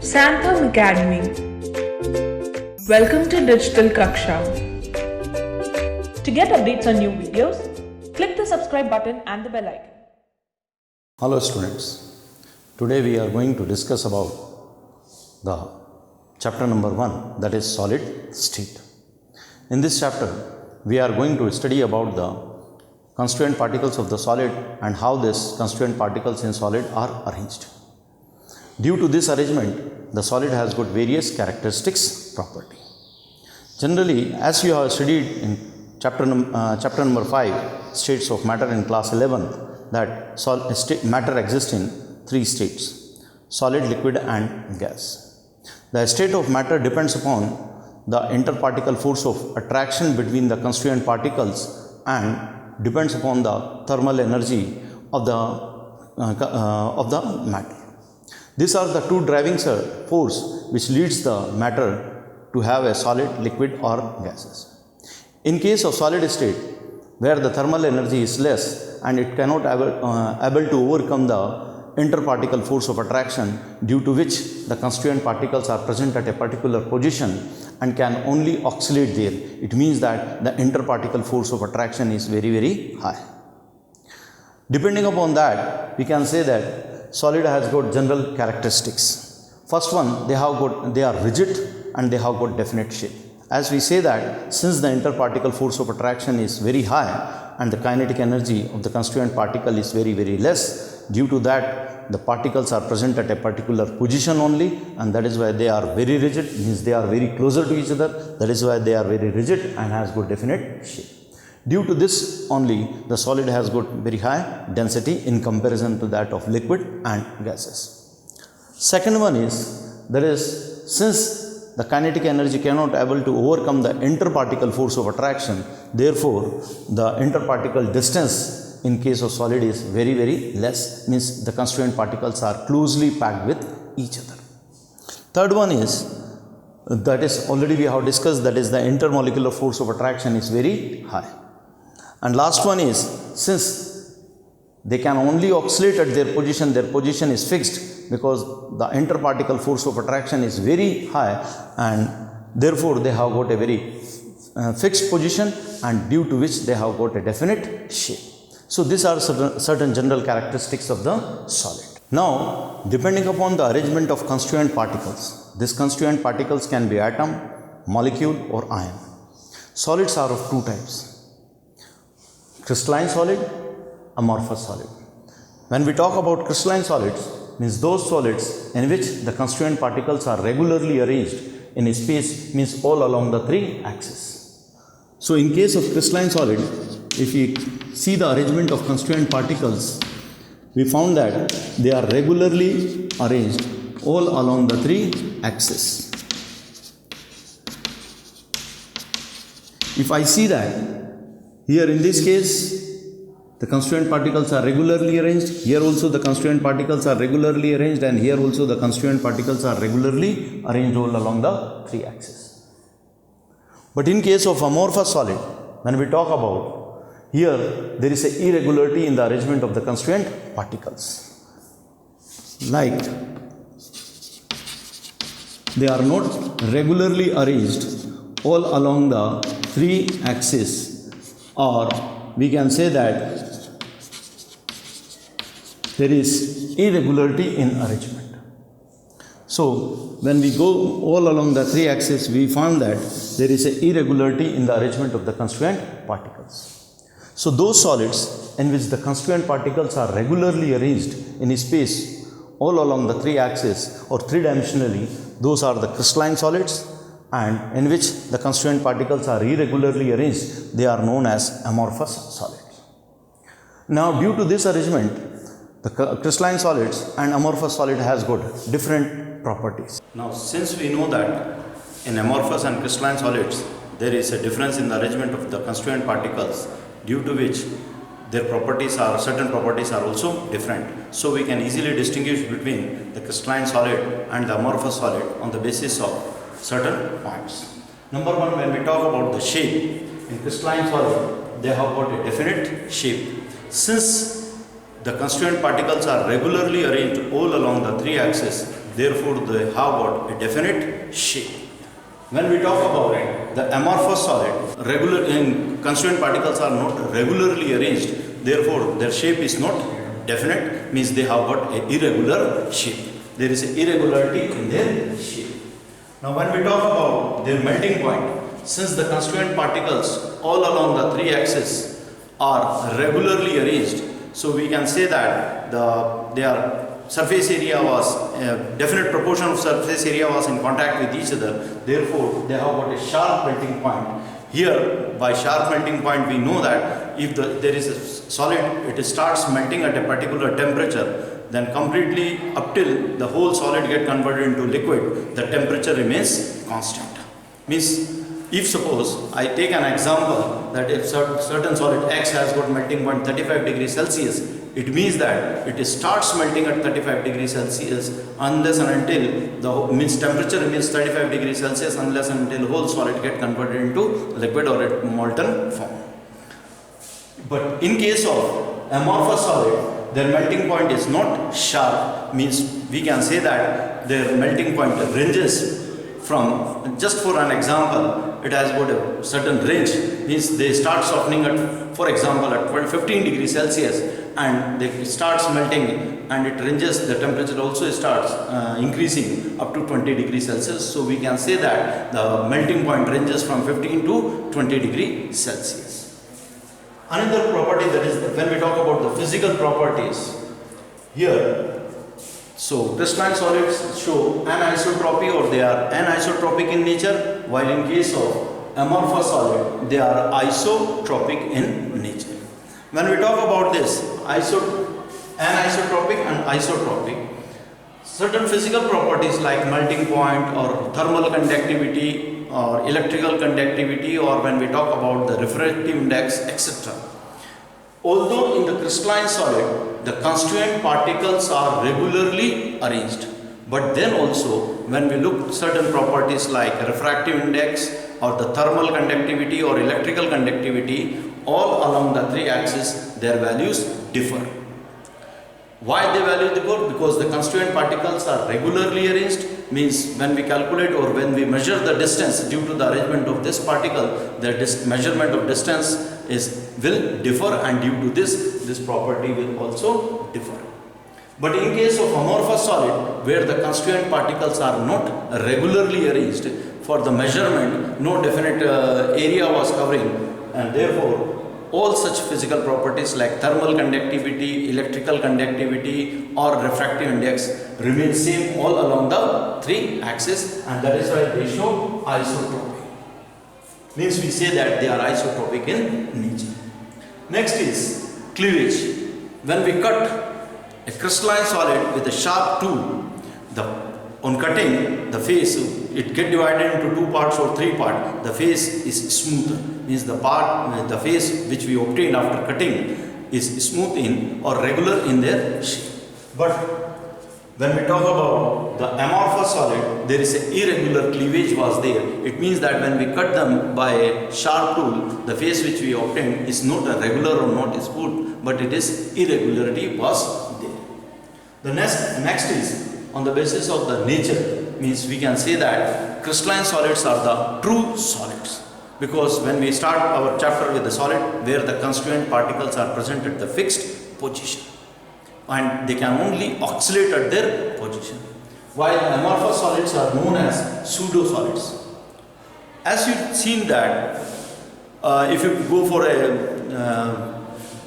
Santham Academy. Welcome to Digital Kaksha. To get updates on new videos, click the subscribe button and the bell icon. Hello students, today we are going to discuss about the chapter number 1, that is solid state. In this chapter, we are going to study about the constituent particles of the solid and how these constituent particles in solid are arranged. Due to this arrangement, the solid has got various characteristics property. Generally, as you have studied in chapter number 5, states of matter in class 11, that matter exists in 3 states: solid, liquid and gas. The state of matter depends upon the interparticle force of attraction between the constituent particles and depends upon the thermal energy of the matter. These are the two driving force which leads the matter to have a solid, liquid or gases. In case of solid state, where the thermal energy is less and it cannot able to overcome the interparticle force of attraction, due to which the constituent particles are present at a particular position and can only oscillate there. It means that the interparticle force of attraction is very, very high. Depending upon that, we can say that solid has got general characteristics. First one, they are rigid and they have got definite shape. As we say that since the interparticle force of attraction is very high and the kinetic energy of the constituent particle is very, very less, due to that the particles are present at a particular position only, and that is why they are very rigid, means they are very closer to each other. That is why they are very rigid and has got definite shape. Due to this only, the solid has got very high density in comparison to that of liquid and gases. Second one is, that is, since the kinetic energy cannot able to overcome the interparticle force of attraction, therefore the interparticle distance in case of solid is very, very less, means the constituent particles are closely packed with each other. Third one is, that is already we have discussed, that is the intermolecular force of attraction is very high. And last one is, since they can only oscillate at their position is fixed because the interparticle force of attraction is very high, and therefore they have got a very fixed position, and due to which they have got a definite shape. So these are certain general characteristics of the solid. Now, depending upon the arrangement of constituent particles, these constituent particles can be atom, molecule or ion. Solids are of two types: crystalline solid, amorphous solid. When we talk about crystalline solids, means those solids in which the constituent particles are regularly arranged in a space, means all along the 3 axes. So in case of crystalline solid, if we see the arrangement of constituent particles, we found that they are regularly arranged all along the 3 axes. If I see that here in this case, the constituent particles are regularly arranged, here also the constituent particles are regularly arranged, and here also the constituent particles are regularly arranged all along the 3 axes. But in case of amorphous solid, when we talk about, here there is an irregularity in the arrangement of the constituent particles. Like, they are not regularly arranged all along the 3 axes, or we can say that there is irregularity in arrangement. So when we go all along the 3 axes, we found that there is an irregularity in the arrangement of the constituent particles. So those solids in which the constituent particles are regularly arranged in a space all along the 3 axes or 3-dimensionally, those are the crystalline solids, and in which the constituent particles are irregularly arranged, they are known as amorphous solids. Now, due to this arrangement, the crystalline solids and amorphous solid has got different properties. Now, since we know that in amorphous and crystalline solids there is a difference in the arrangement of the constituent particles, due to which their certain properties are also different. So we can easily distinguish between the crystalline solid and the amorphous solid on the basis of certain points. Number one, when we talk about the shape, in crystalline solid they have got a definite shape. Since the constituent particles are regularly arranged all along the three axes, therefore they have got a definite shape. When we talk about the amorphous solid, constituent particles are not regularly arranged, therefore their shape is not definite, means they have got an irregular shape. There is an irregularity in their shape. Now when we talk about their melting point, since the constituent particles all along the three axes are regularly arranged, so we can say that their surface area was, a definite proportion of surface area was in contact with each other, therefore they have got a sharp melting point. Here, by sharp melting point, we know that if there is a solid, it starts melting at a particular temperature, then completely up till the whole solid get converted into liquid, the temperature remains constant. Means, if suppose I take an example that if certain solid X has got melting point 35 degrees Celsius, it means that it starts melting at 35 degrees Celsius unless and until temperature remains 35 degrees Celsius unless and until whole solid get converted into liquid or a molten form. But in case of amorphous solid, their melting point is not sharp, means we can say that their melting point ranges from, just for an example, it has got a certain range, means they start softening at, for example, at 15 degrees Celsius and they starts melting and it ranges, the temperature also starts increasing up to 20 degrees Celsius. So we can say that the melting point ranges from 15 to 20 degrees Celsius. Another property, that is when we talk about the physical properties here, so crystalline solids show anisotropy or they are anisotropic in nature, while in case of amorphous solid they are isotropic in nature. When we talk about this anisotropic and isotropic, certain physical properties like melting point or thermal conductivity or electrical conductivity, or when we talk about the refractive index, etc. Although in the crystalline solid the constituent particles are regularly arranged, but then also when we look certain properties like refractive index or the thermal conductivity or electrical conductivity, all along the three axes their values differ. Why they value differ? Because the constituent particles are regularly arranged, means when we calculate or when we measure the distance due to the arrangement of this particle, the measurement of distance will differ, and due to this property will also differ. But in case of amorphous solid, where the constituent particles are not regularly arranged, for the measurement no definite area was covering, and therefore all such physical properties like thermal conductivity, electrical conductivity or refractive index remain same all along the three axes, and that is why they show isotropy. Means we say that they are isotropic in nature. Next is cleavage. When we cut a crystalline solid with a sharp tool, on cutting the face, it get divided into two parts or three parts. The face is smoother, means the face which we obtain after cutting is smooth in or regular in their shape. But when we talk about the amorphous solid, there is an irregular cleavage was there. It means that when we cut them by a sharp tool, the face which we obtain is not a regular or not smooth, but it is irregularity was there. The next is on the basis of the nature, means we can say that crystalline solids are the true solids, because when we start our chapter with the solid where the constituent particles are present at the fixed position and they can only oscillate at their position, while amorphous solids are known as pseudo solids. As you've seen that if you go for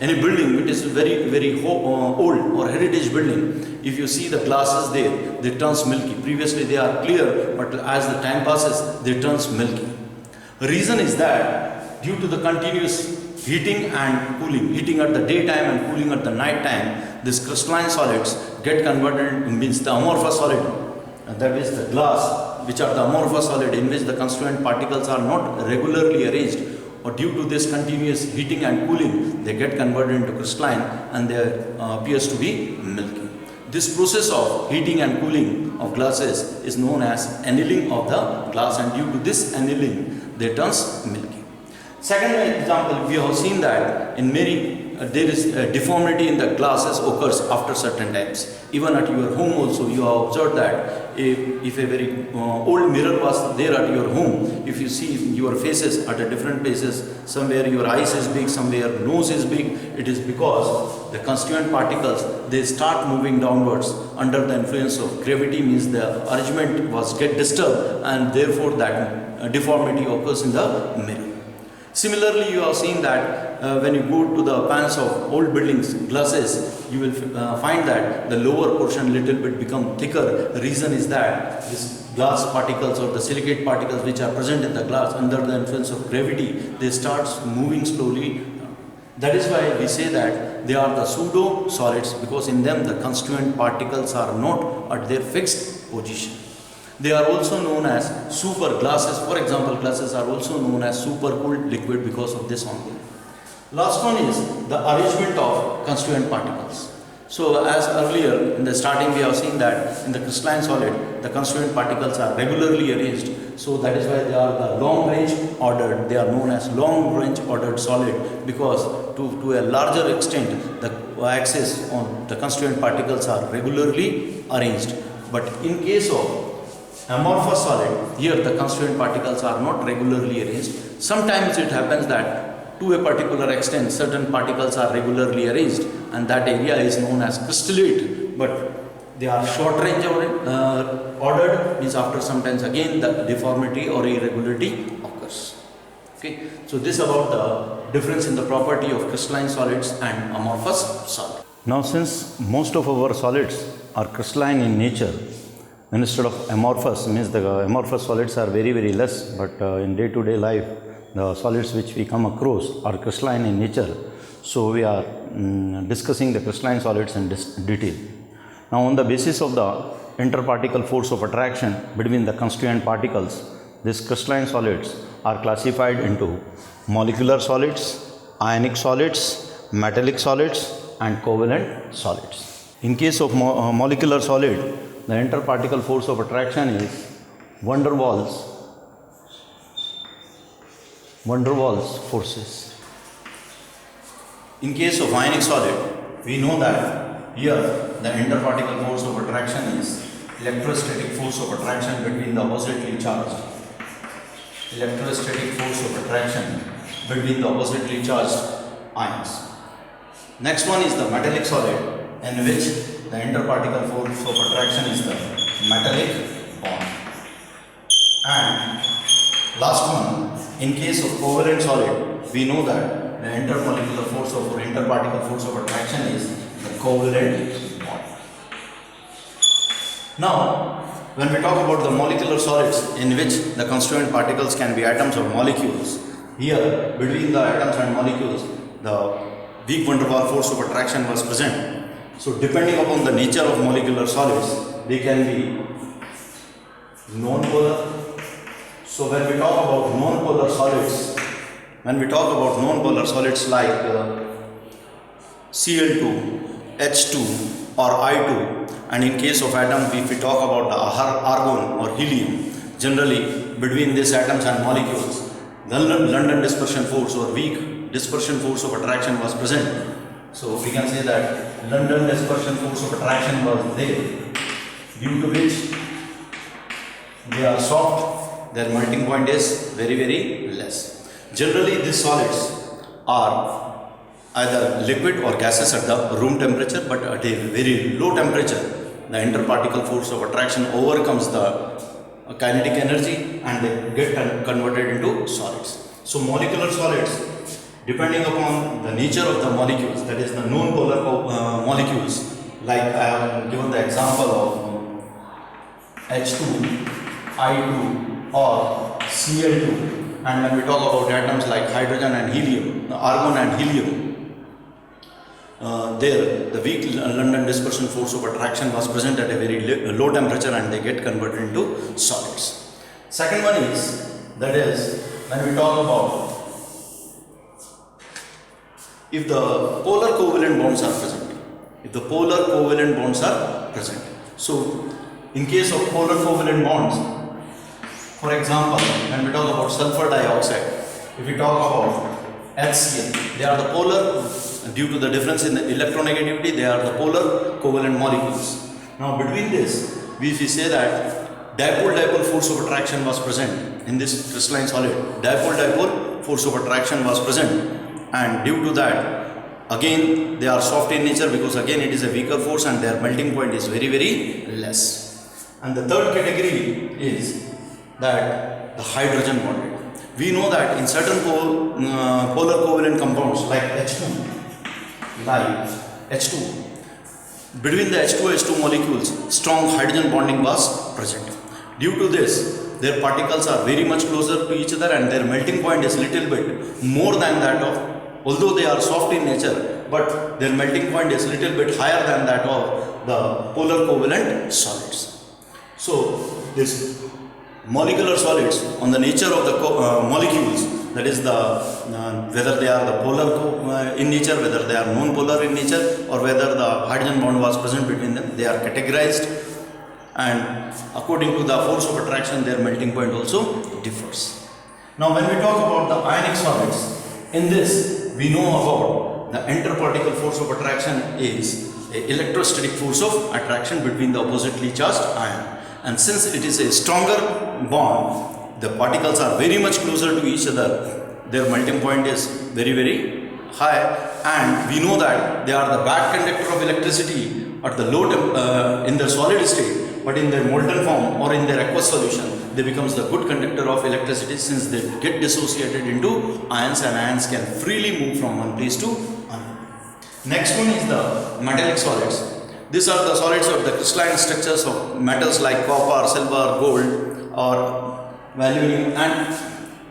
any building which is very old or heritage building, if you see the glasses there, they turns milky. Previously they are clear, but as the time passes, they turns milky. Reason is that due to the continuous heating and cooling, heating at the daytime and cooling at the night time, these crystalline solids get converted, means the amorphous solid, and that is the glass, which are the amorphous solid in which the constituent particles are not regularly arranged, or due to this continuous heating and cooling, they get converted into crystalline and they appears to be milky. This process of heating and cooling of glasses is known as annealing of the glass, and due to this annealing, they turns milky. Second example, we have seen that in many there is a deformity in the glasses occurs after certain times. Even at your home also you have observed that if a very old mirror was there at your home, if you see your faces at a different places, somewhere your eyes is big, somewhere nose is big, it is because the constituent particles, they start moving downwards under the influence of gravity, means the arrangement was get disturbed and therefore that deformity occurs in the mirror. Similarly, you have seen that when you go to the pans of old buildings, glasses, you will find that the lower portion little bit become thicker. The reason is that this glass particles or the silicate particles which are present in the glass under the influence of gravity, they start moving slowly. That is why we say that they are the pseudo solids, because in them the constituent particles are not at their fixed position. They are also known as super glasses. For example, glasses are also known as super cooled liquid because of this only. Last one is the arrangement of constituent particles. So as earlier in the starting we have seen that in the crystalline solid the constituent particles are regularly arranged. So that is why they are the long range ordered. They are known as long range ordered solid, because to a larger extent the axis on the constituent particles are regularly arranged. But in case of amorphous solid, here the constituent particles are not regularly arranged. Sometimes it happens that to a particular extent certain particles are regularly arranged and that area is known as crystallate, but they are short range ordered, means after sometimes again the deformity or irregularity occurs. Okay, so this about the difference in the property of crystalline solids and amorphous solid. Now since most of our solids are crystalline in nature, instead of amorphous, means the amorphous solids are very less, but in day-to-day life the solids which we come across are crystalline in nature. So we are discussing the crystalline solids in detail. Now on the basis of the interparticle force of attraction between the constituent particles, these crystalline solids are classified into molecular solids, ionic solids, metallic solids and covalent solids. In case of molecular solid, the interparticle force of attraction is van der Waals forces. In case of ionic solid, we know that here the interparticle force of attraction is electrostatic force of attraction between the oppositely charged. Electrostatic force of attraction between the oppositely charged ions. Next one is the metallic solid, in which the interparticle force of attraction is the metallic bond. And last one, in case of covalent solid, we know that the intermolecular force of or interparticle force of attraction is the covalent bond. Now, when we talk about the molecular solids in which the constituent particles can be atoms or molecules, here between the atoms and molecules, the weak van der Waals force of attraction was present. So depending upon the nature of molecular solids, they can be non-polar. So when we talk about non-polar solids, like Cl2, H2 or I2, and in case of atoms, if we talk about the argon or helium, generally between these atoms and molecules, the London dispersion force or weak dispersion force of attraction was present. So we can say that London dispersion force of attraction was there, due to which they are soft, their melting point is very less. Generally these solids are either liquid or gases at the room temperature, but at a very low temperature the interparticle force of attraction overcomes the kinetic energy and they get converted into solids. So molecular solids, depending upon the nature of the molecules, that is the non-polar molecules, like I have given the example of H2, I2 or Cl2, and when we talk about atoms like hydrogen and helium, argon and helium, there the weak London dispersion force of attraction was present at a very low temperature and they get converted into solids. Second one is, that is when we talk about if the polar covalent bonds are present. If the polar covalent bonds are present. So in case of polar covalent bonds, for example, when we talk about sulfur dioxide, if we talk about HCl. They are the polar, due to the difference in the electronegativity, they are the polar covalent molecules. Now between this, if we say that dipole-dipole force of attraction was present in this crystalline solid, dipole-dipole force of attraction was present, and due to that, again they are soft in nature because again it is a weaker force and their melting point is very very less. And the third category is that the hydrogen bonded. We know that in certain polar covalent compounds like H2, between the H2 molecules, strong hydrogen bonding was present. Due to this, their particles are very much closer to each other and their melting point is little bit more than that of, although they are soft in nature, but their melting point is little bit higher than that of the polar covalent solids. So this molecular solids on the nature of the molecules, that is the whether they are the polar in nature, whether they are non-polar in nature, or whether the hydrogen bond was present between them, they are categorized, and according to the force of attraction their melting point also differs. Now when we talk about the ionic solids, in this we know about the interparticle force of attraction is a electrostatic force of attraction between the oppositely charged ion, and since it is a stronger bond, the particles are very much closer to each other, their melting point is very very high, and we know that they are the bad conductor of electricity at the low in their solid state, but in their molten form or in their aqueous solution they becomes the good conductor of electricity, since they get dissociated into ions and ions can freely move from one place to another. Next one is the metallic solids. These are the solids of the crystalline structures of metals like copper, silver, gold or aluminum, and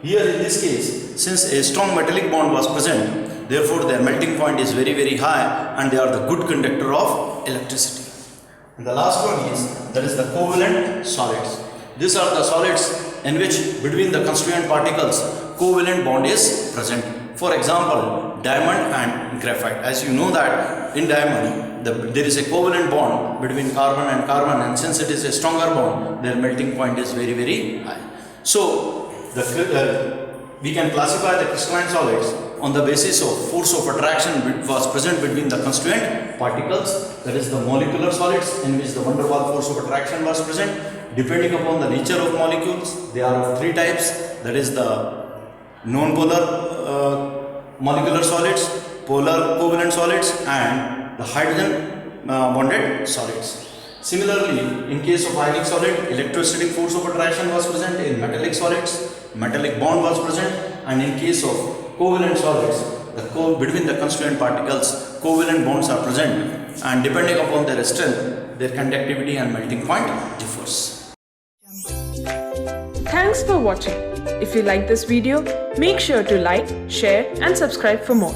here in this case, since a strong metallic bond was present, therefore their melting point is very very high and they are the good conductor of electricity. And the last one is, that is the covalent solids. These are the solids in which between the constituent particles covalent bond is present. For example, diamond and graphite. As you know that in diamond there is a covalent bond between carbon and carbon, and since it is a stronger bond, their melting point is very very high. So we can classify the crystalline solids on the basis of force of attraction which was present between the constituent particles, that is the molecular solids in which the van der Waals force of attraction was present. Depending upon the nature of molecules, they are of three types, that is the non-polar molecular solids, polar covalent solids and the hydrogen bonded solids. Similarly, in case of ionic solid, electrostatic force of attraction was present. In metallic solids, metallic bond was present, and in case of covalent solids, between the constituent particles, covalent bonds are present, and depending upon their strength, their conductivity and melting point differs. Thanks for watching. If you like this video, make sure to like, share and subscribe for more.